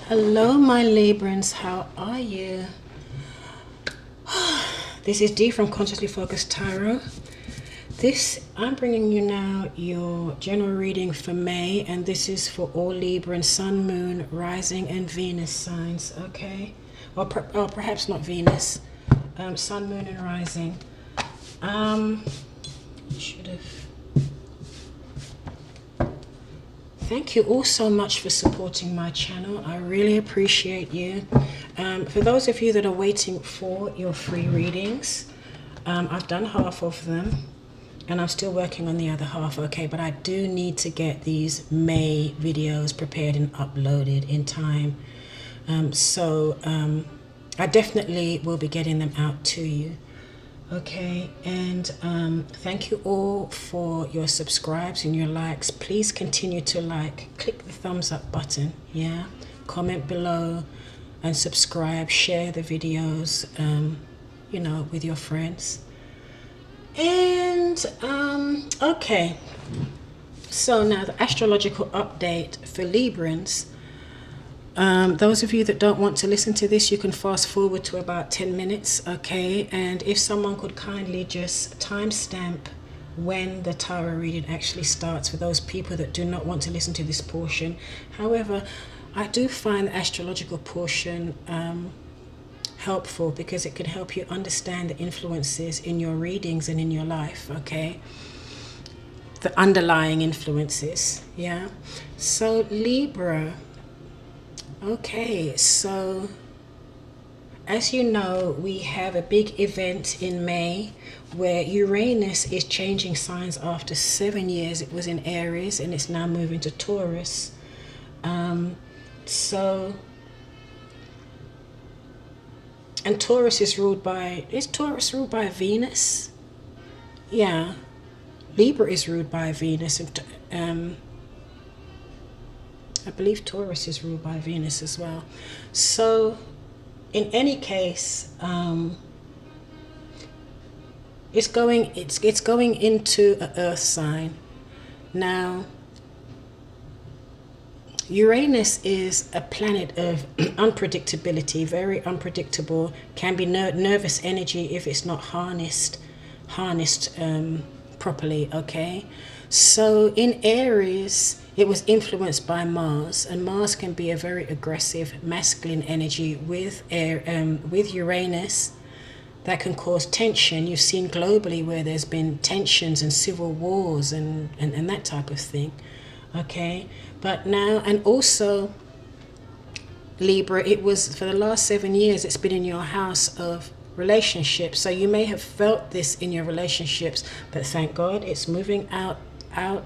Hello, my Librans. How are you? This is Dee from Consciously Focused Tarot. I'm bringing you now your general reading for May, and this is for all Libran, Sun, Moon, Rising, and Venus signs. Okay, or perhaps not Venus. Sun, Moon, and Rising. Should have. Thank you all so much for supporting my channel. I really appreciate you. For those of you that are waiting for your free readings, I've done half of them and I'm still working on the other half, okay? But I do need to get these May videos prepared and uploaded in time. I definitely will be getting them out to you. Okay, and thank you all for your subscribes and your likes. Please continue to click the thumbs up button, yeah, comment below and subscribe, share the videos, you know, with your friends. And okay, so now the astrological update for Librans. Those of you that don't want to listen to this, you can fast forward to about 10 minutes, okay? And if someone could kindly just timestamp when the tarot reading actually starts for those people that do not want to listen to this portion. However, I do find the astrological portion helpful because it can help you understand the influences in your readings and in your life, okay? The underlying influences, yeah? So Libra. Okay, so as you know, we have a big event in May where Uranus is changing signs after 7 years. It was in Aries and it's now moving to Taurus. And Taurus is Taurus ruled by Venus? Yeah, Libra is ruled by Venus, and I believe Taurus is ruled by Venus as well. So in any case, it's going into an earth sign. Now, Uranus is a planet of unpredictability, very unpredictable, can be nervous energy if it's not harnessed properly, okay? So in Aries, it was influenced by Mars, and Mars can be a very aggressive masculine energy with Uranus that can cause tension. You've seen globally where there's been tensions and civil wars and that type of thing, okay? But now, and also Libra, it was for the last 7 years, it's been in your house of relationships. So you may have felt this in your relationships, but thank God it's moving out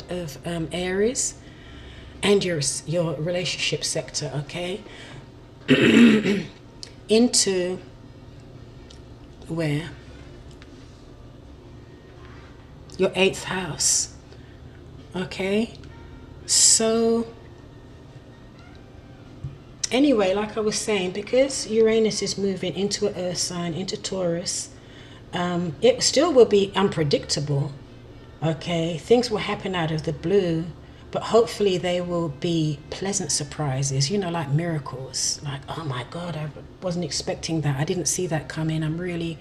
of Aries and your relationship sector, okay? Into where? Your 8th house, okay? So anyway, like I was saying, because Uranus is moving into an earth sign, into Taurus, it still will be unpredictable, okay? Things will happen out of the blue, but hopefully they will be pleasant surprises, you know, like miracles. Like, oh my God, I wasn't expecting that. I didn't see that coming. I'm really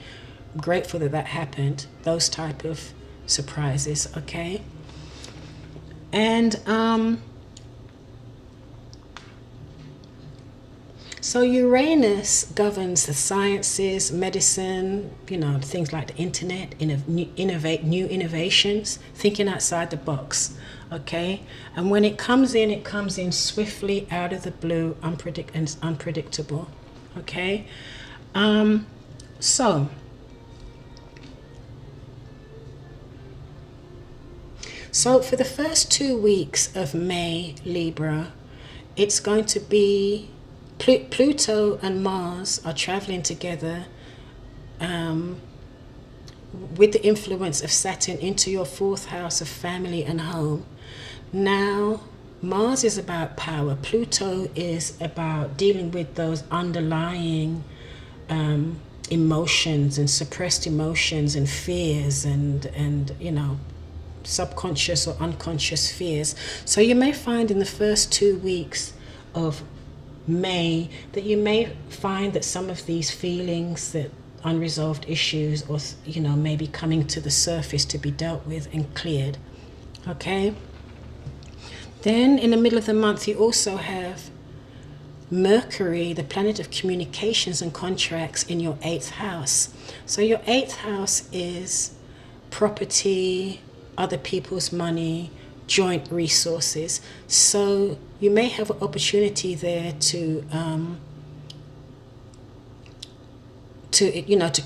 grateful that that happened. Those type of surprises, okay? And so Uranus governs the sciences, medicine, you know, things like the internet, new innovations, thinking outside the box, okay? And when it comes in swiftly out of the blue, unpredictable, okay? So for the first 2 weeks of May, Libra, it's going to be Pluto and Mars are traveling together with the influence of Saturn into your 4th house of family and home. Now, Mars is about power. Pluto is about dealing with those underlying emotions and suppressed emotions and fears and you know, subconscious or unconscious fears. So you may find in the first 2 weeks of that you may find that some of these feelings, that unresolved issues, or maybe coming to the surface to be dealt with and cleared. Okay. Then in the middle of the month, you also have Mercury, the planet of communications and contracts, in your 8th house. So your 8th house is property, other people's money, joint resources. So you may have an opportunity there to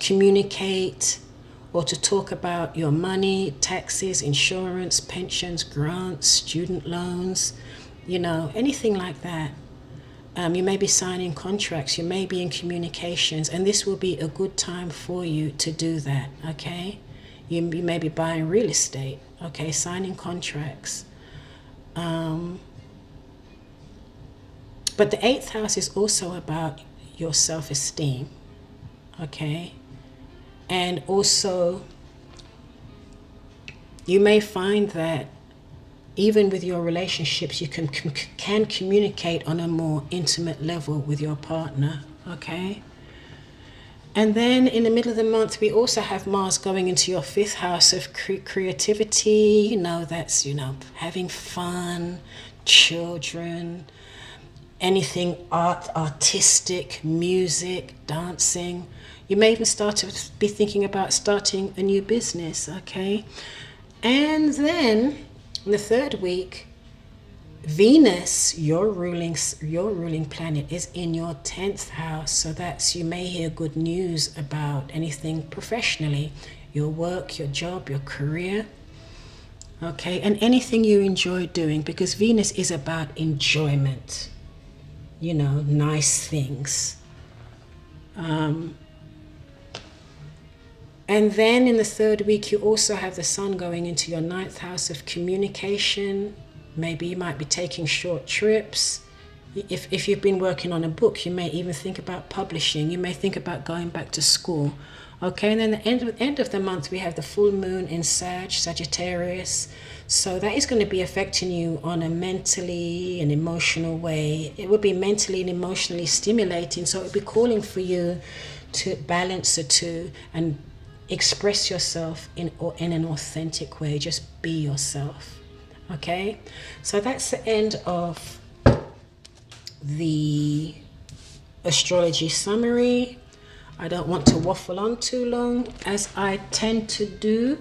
communicate or to talk about your money, taxes, insurance, pensions, grants, student loans, anything like that. You may be signing contracts, you may be in communications, and this will be a good time for you to do that, okay? You may be buying real estate, okay, signing contracts. But the 8th house is also about your self-esteem, okay? And also, you may find that even with your relationships, you can communicate on a more intimate level with your partner, okay? And then in the middle of the month, we also have Mars going into your 5th house of creativity. That's, having fun, children, anything artistic, music, dancing. You may even start to be thinking about starting a new business, okay? And then in the 3rd week, Venus, your ruling planet, is in your 10th house. So that's, you may hear good news about anything professionally, your work, your job, your career, okay? And anything you enjoy doing, because Venus is about enjoyment, nice things. And then in the 3rd week, you also have the Sun going into your 9th house of communication. Maybe you might be taking short trips. If you've been working on a book, you may even think about publishing. You may think about going back to school. Okay, and then the end of the month, we have the full moon in Sagittarius. So that is going to be affecting you on a mentally and emotional way. It will be mentally and emotionally stimulating. So it will be calling for you to balance the two and express yourself in an authentic way. Just be yourself. Okay, so that's the end of the astrology summary. I don't want to waffle on too long, as I tend to do.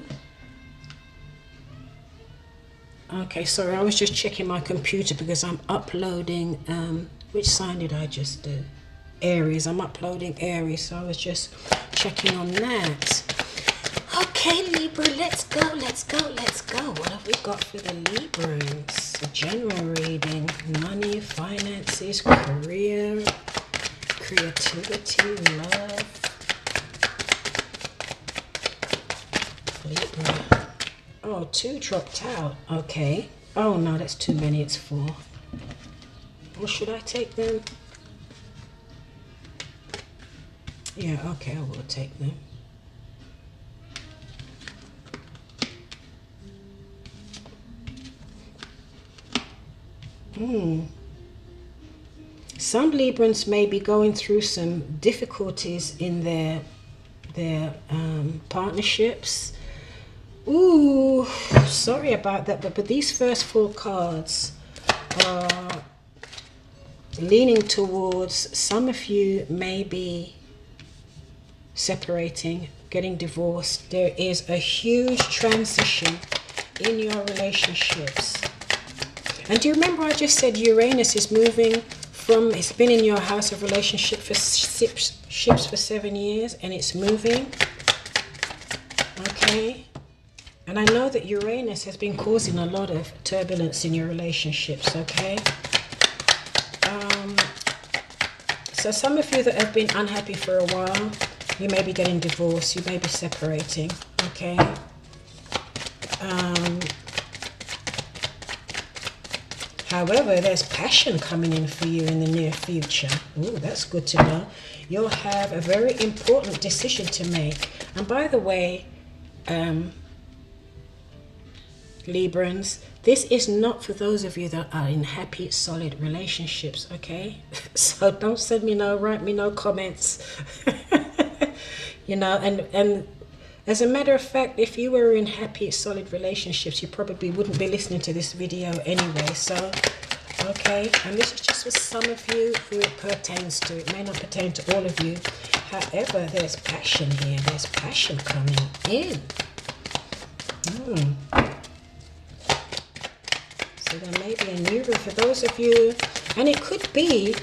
Okay, sorry, I was just checking my computer because I'm uploading, which sign did I just do? Aries. I'm uploading Aries, so I was just checking on that. Okay, Libra, let's go. What have we got for the Librans? A general reading, money, finances, career, creativity, love. Libra. Oh, 2 dropped out. Okay. Oh, no, that's too many. It's 4. Or should I take them? Yeah, okay, I will take them. Some Librans may be going through some difficulties in their partnerships. Ooh, sorry about that, but these first 4 cards are leaning towards some of you may be separating, getting divorced. There is a huge transition in your relationships. And do you remember I just said Uranus is moving from, it's been in your house of relationship for ships for 7 years, and it's moving, okay? And I know that Uranus has been causing a lot of turbulence in your relationships, okay? So some of you that have been unhappy for a while, you may be getting divorced, you may be separating, okay? However, there's passion coming in for you in the near future. Ooh, that's good to know. You'll have a very important decision to make. And by the way, Librans, this is not for those of you that are in happy, solid relationships, okay? So don't send me no, write me no comments. You know, and as a matter of fact, if you were in happy, solid relationships, you probably wouldn't be listening to this video anyway. So, okay, and this is just for some of you who it pertains to. It may not pertain to all of you. However, there's passion here. There's passion coming in. So there may be a new for those of you, and it could be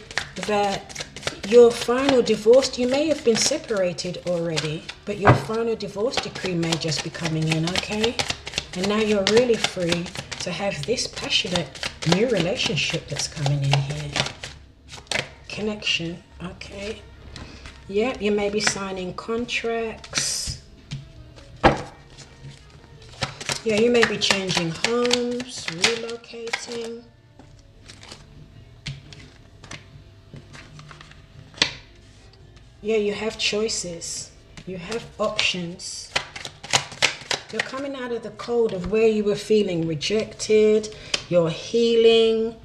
that your final divorce, you may have been separated already, but your final divorce decree may just be coming in, okay? And now you're really free to have this passionate new relationship that's coming in here. Connection, okay? Yeah, you may be signing contracts. Yeah, you may be changing homes, relocating. Yeah, you have choices. You have options. You're coming out of the cold of where you were feeling rejected. You're healing.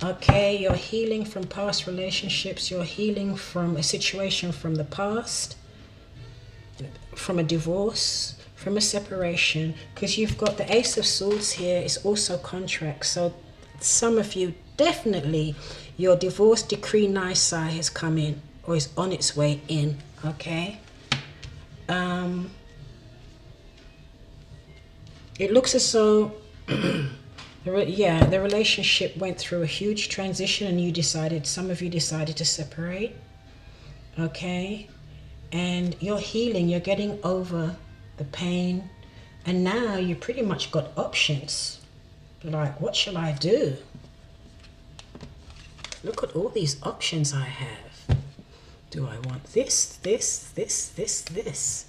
Okay, you're healing from past relationships. You're healing from a situation from the past. From a divorce. From a separation. Because you've got the Ace of Swords here. It's also contracts. So some of you, definitely, your divorce decree nisi has come in. Or is on its way in, okay? It looks as though, yeah, the relationship went through a huge transition and you decided, some of you decided to separate, okay? And you're healing, you're getting over the pain, and now you pretty much got options. Like, what shall I do? Look at all these options I have. Do I want this, this?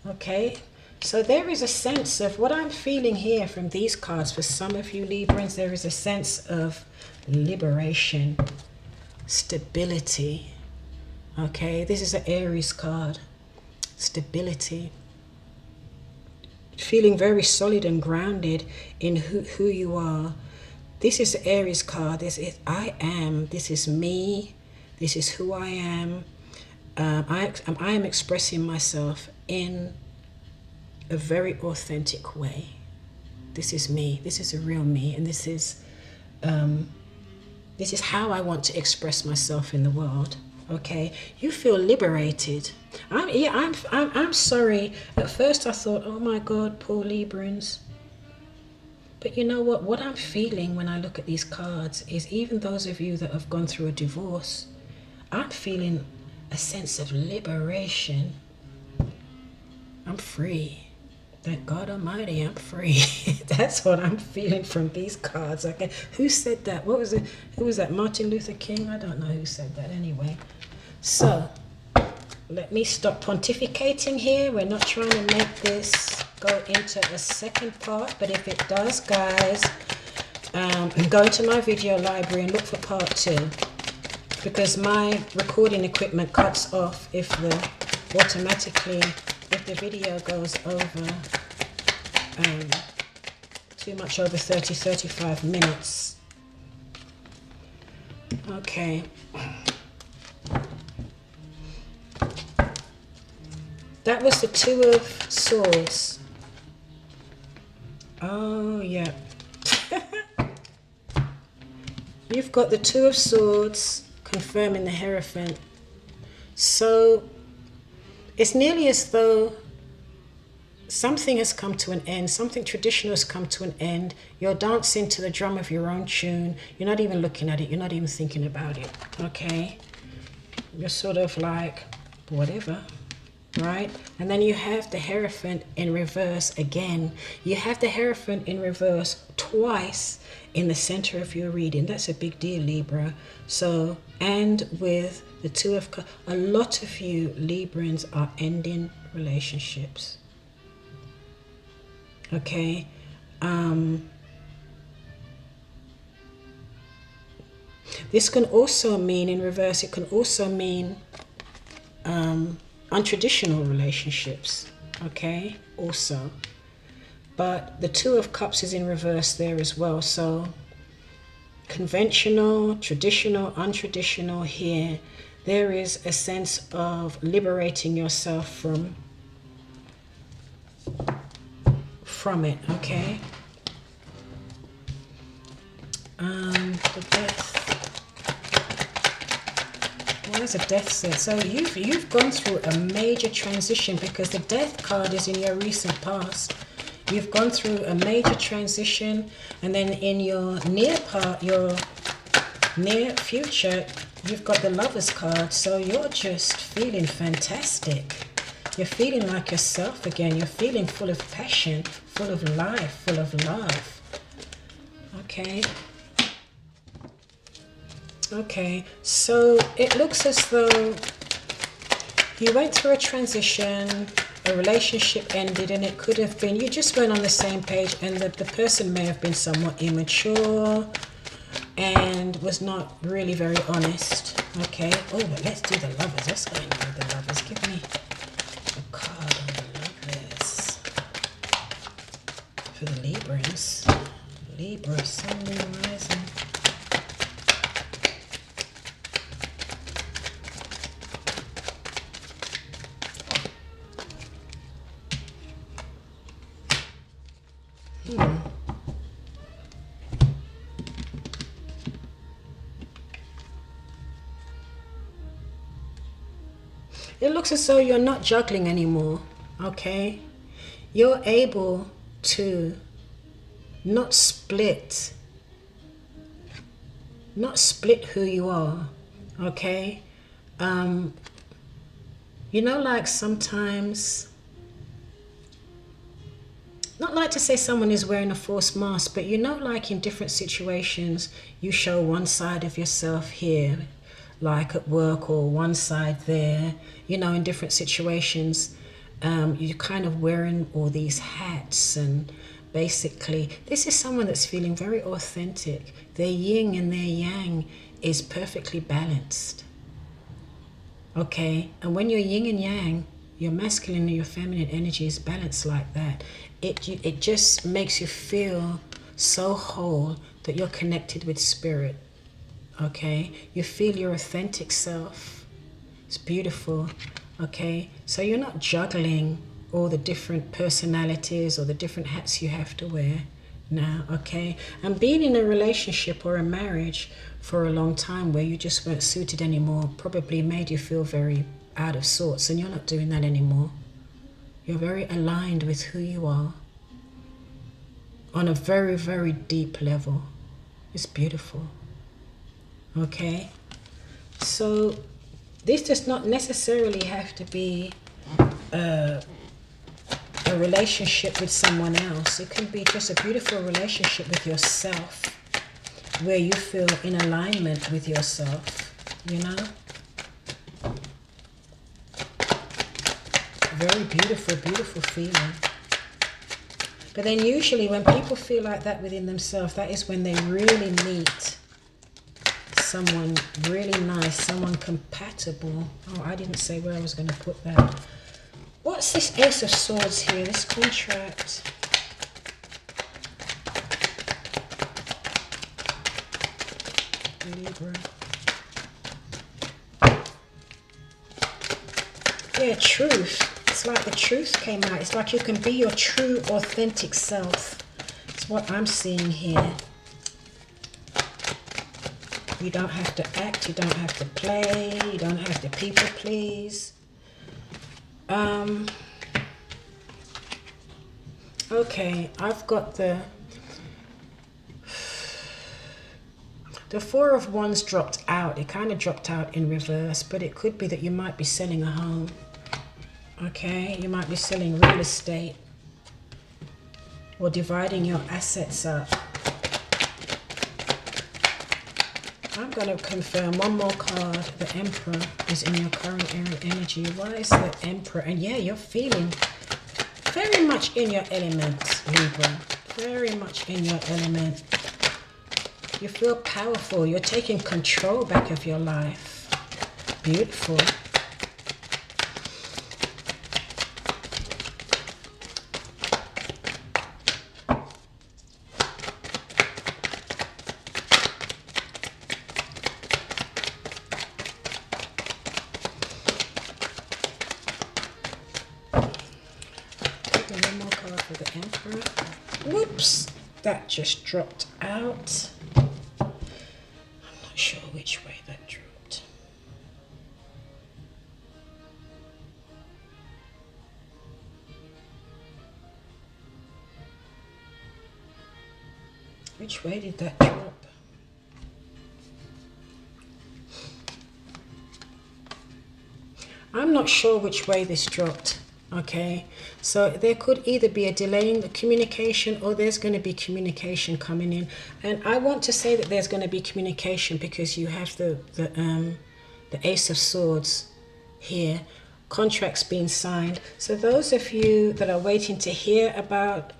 Okay, so there is a sense of what I'm feeling here from these cards. For some of you Librans, there is a sense of liberation, stability. Okay, this is an Aries card. Stability. Feeling very solid and grounded in who you are. This is the Aries card. This is I am. This is me. This is who I am. I am expressing myself in a very authentic way. This is me. This is a real me, and this is how I want to express myself in the world. Okay, you feel liberated. I'm sorry. At first, I thought, oh my God, poor Librans. But you know what? What I'm feeling when I look at these cards is even those of you that have gone through a divorce. I'm feeling a sense of liberation. I'm free. Thank God Almighty, I'm free. That's what I'm feeling from these cards. Okay, who said that? What was it? Who was that? Martin Luther King? I don't know who said that anyway. So, let me stop pontificating here. We're not trying to make this go into a second part, but if it does, guys, go to my video library and look for part 2. Because my recording equipment cuts off if the video goes over too much over 35 minutes. Okay. That was the Two of Swords. Oh, yeah. You've got the Two of Swords confirming the Hierophant. So it's nearly as though something has come to an end, something traditional has come to an end. You're dancing to the drum of your own tune. You're not even looking at it. You're not even thinking about it, okay? You're sort of like, whatever, right? And then you have the Hierophant in reverse again. You have the Hierophant in reverse twice in the center of your reading. That's a big deal, Libra. So, and with the Two of Cups, a lot of you Librans are ending relationships. Okay. This can also mean, in reverse, it can also mean untraditional relationships. Okay, also. but the Two of Cups is in reverse there as well. So conventional, traditional, untraditional here. There is a sense of liberating yourself from it, okay? The Death. There's a Death set. So you've gone through a major transition, because the Death card is in your recent past. You've gone through a major transition, and then in your near future, you've got the Lovers card. So you're just feeling fantastic. You're feeling like yourself again. You're feeling full of passion, full of life, full of love. Okay. Okay, so it looks as though you went through a transition, a relationship ended, and it could have been, you just weren't on the same page, and the person may have been somewhat immature and was not really very honest. Okay, oh, but let's do the Lovers. What's going on with the Lovers? Give me a card on the Lovers for the Librans. Libra, Sun, Moon, Rising. It looks as though you're not juggling anymore, okay? You're able to not split who you are, okay? You know, like sometimes, not like to say someone is wearing a false mask, but you know, like in different situations, you show one side of yourself here, like at work, or one side there, you know, in different situations, you're kind of wearing all these hats, and basically this is someone that's feeling very authentic. Their yin and their yang is perfectly balanced, okay? And when your yin and yang, your masculine and your feminine energy is balanced like that, it just makes you feel so whole that you're connected with spirit. Okay, you feel your authentic self. It's beautiful. Okay, so you're not juggling all the different personalities or the different hats you have to wear now. Okay, and being in a relationship or a marriage for a long time where you just weren't suited anymore probably made you feel very out of sorts, and you're not doing that anymore. You're very aligned with who you are on a very, very deep level. It's beautiful. Okay, so this does not necessarily have to be a relationship with someone else. It can be just a beautiful relationship with yourself, where you feel in alignment with yourself, you know? Very beautiful, beautiful feeling. But then usually when people feel like that within themselves, that is when they really meet someone really nice, someone compatible. Oh, I didn't say where I was going to put that. What's this Ace of Swords here? This contract. Libra. Yeah, truth. It's like the truth came out. It's like you can be your true, authentic self. It's what I'm seeing here. You don't have to act, you don't have to play, you don't have to people please. Okay, I've got the Four of Wands dropped out. It kind of dropped out in reverse, but it could be that you might be selling a home. Okay, you might be selling real estate or dividing your assets up. I'm going to confirm one more card. The Emperor is in your current energy. Why is the Emperor? And yeah, you're feeling very much in your element, Libra. Very much in your element. You feel powerful. You're taking control back of your life. Beautiful. the Emperor. Whoops, that just dropped out. I'm not sure which way that dropped. Which way did that drop? I'm not sure which way this dropped. Okay, so there could either be a delay in the communication, or there's going to be communication coming in. And I want to say that there's going to be communication because you have the Ace of Swords here, contracts being signed. So those of you that are waiting to hear about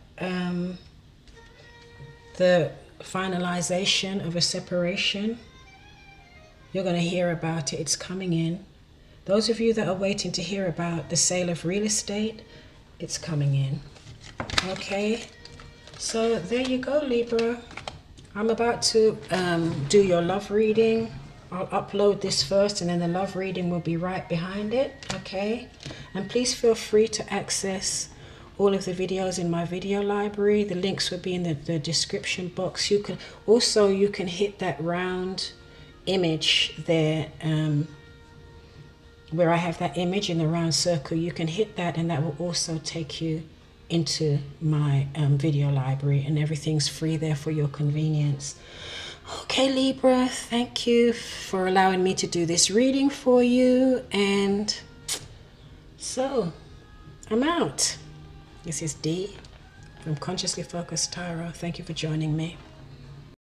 the finalization of a separation, you're going to hear about it. It's coming in. Those of you that are waiting to hear about the sale of real estate, it's coming in. Okay, so there you go, Libra. I'm about to do your love reading. I'll upload this first and then the love reading will be right behind it. Okay, and please feel free to access all of the videos in my video library. The links will be in the description box. You can hit that round image there, where I have that image in the round circle. You can hit that and that will also take you into my video library, and everything's free there for your convenience. Okay, Libra, thank you for allowing me to do this reading for you. And so I'm out. This is Dee from Consciously Focused Tarot. Thank you for joining me.